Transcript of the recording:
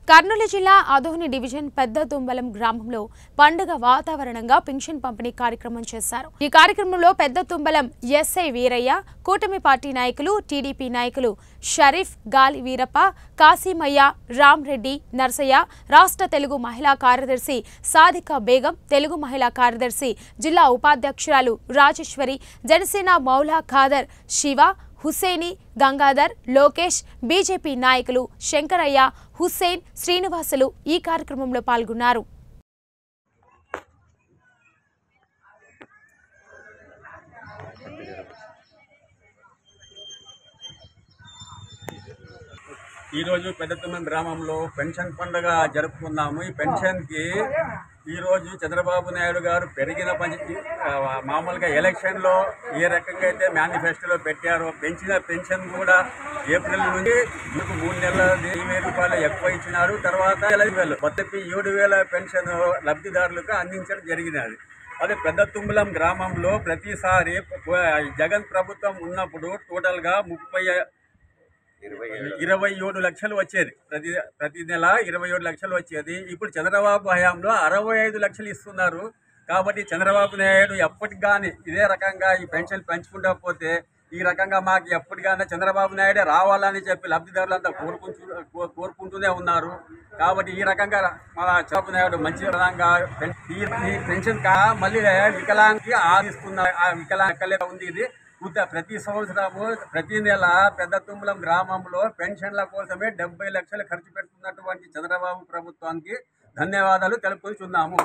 కర్నూలు జిల్లా ఆదోని డివిజన్ పెద్ద తుమ్మలం గ్రామంలో పండుగ వాతావరణంగా పింఛన్ పంపిణీ కార్యక్రమం చేశారు। ఈ కార్యక్రమంలో పెద్ద తుమ్మలం ఎస్ఐ వీరయ్య, కూటమి పార్టీ నాయకులు, టీడీపీ నాయకులు షరీఫ్, గాలి వీరప్ప, కాసిమయ్య, రామ్రెడ్డి, నర్సయ్య, రాష్ట్ర తెలుగు మహిళా కార్యదర్శి సాదికా బేగం, తెలుగు మహిళా కార్యదర్శి జిల్లా ఉపాధ్యక్షురాలు రాజేశ్వరి, జనసేన మౌలా ఖాదర్, శివ, హుసేని, గంగాధర్, లోకేష్, బీజేపీ నాయకులు శంకరయ్య, హుసేన్, శ్రీనివాసులు ఈ కార్యక్రమంలో పాల్గొన్నారు। ఈ రోజు పెద్దతుమ్మం గ్రామంలో పెన్షన్ పండుగ జరుపుకున్నాము। ఈ పెన్షన్ కి ఈ రోజు చంద్రబాబు నాయుడు గారు పెరిగిన మామూలుగా ఎలక్షన్ లో ఏ రకంగా అయితే మేనిఫెస్టోలో పెట్టారో పెంచిన పెన్షన్ కూడా ఏప్రిల్ నుండి 3 నెలల 1000 రూపాయలు ఎక్కువ ఇచ్చినారు। తర్వాత 7,000 పెన్షన్ లబ్ధిదారులకు అందించడం జరిగినది। అదే పెద్ద తుమ్మలం గ్రామంలో ప్రతిసారి జగన్ ప్రభుత్వం ఉన్నప్పుడు టోటల్ గా 27 లక్షలు వచ్చేది, ప్రతి నెల 27 లక్షలు వచ్చేది। ఇప్పుడు చంద్రబాబు హయాంలో 65 లక్షలు ఇస్తున్నారు। కాబట్టి చంద్రబాబు నాయుడు ఎప్పటిగాని ఇదే రకంగా ఈ పెన్షన్ పెంచుకుంటా పోతే ఈ రకంగా మాకు ఎప్పటికైనా చంద్రబాబు నాయుడే రావాలని చెప్పి లబ్ధిదారులంతా కోరుకుంటూనే ఉన్నారు। కాబట్టి ఈ రకంగా మన చంద్రబాబు నాయుడు మంచి విధంగా ఈ పెన్షన్ మళ్ళీ వికలాంగి ఆదిస్తున్నారు। ఆ వికలాంగ ఉంది ఇది ప్రతి సంవత్సరము ప్రతి నెల పెద్ద తుమ్మలం గ్రామంలో పెన్షన్ల కోసమే 70 లక్షలు ఖర్చు పెడుతున్నటువంటి చంద్రబాబు ప్రభుత్వానికి ధన్యవాదాలు తెలుపుతున్నాము।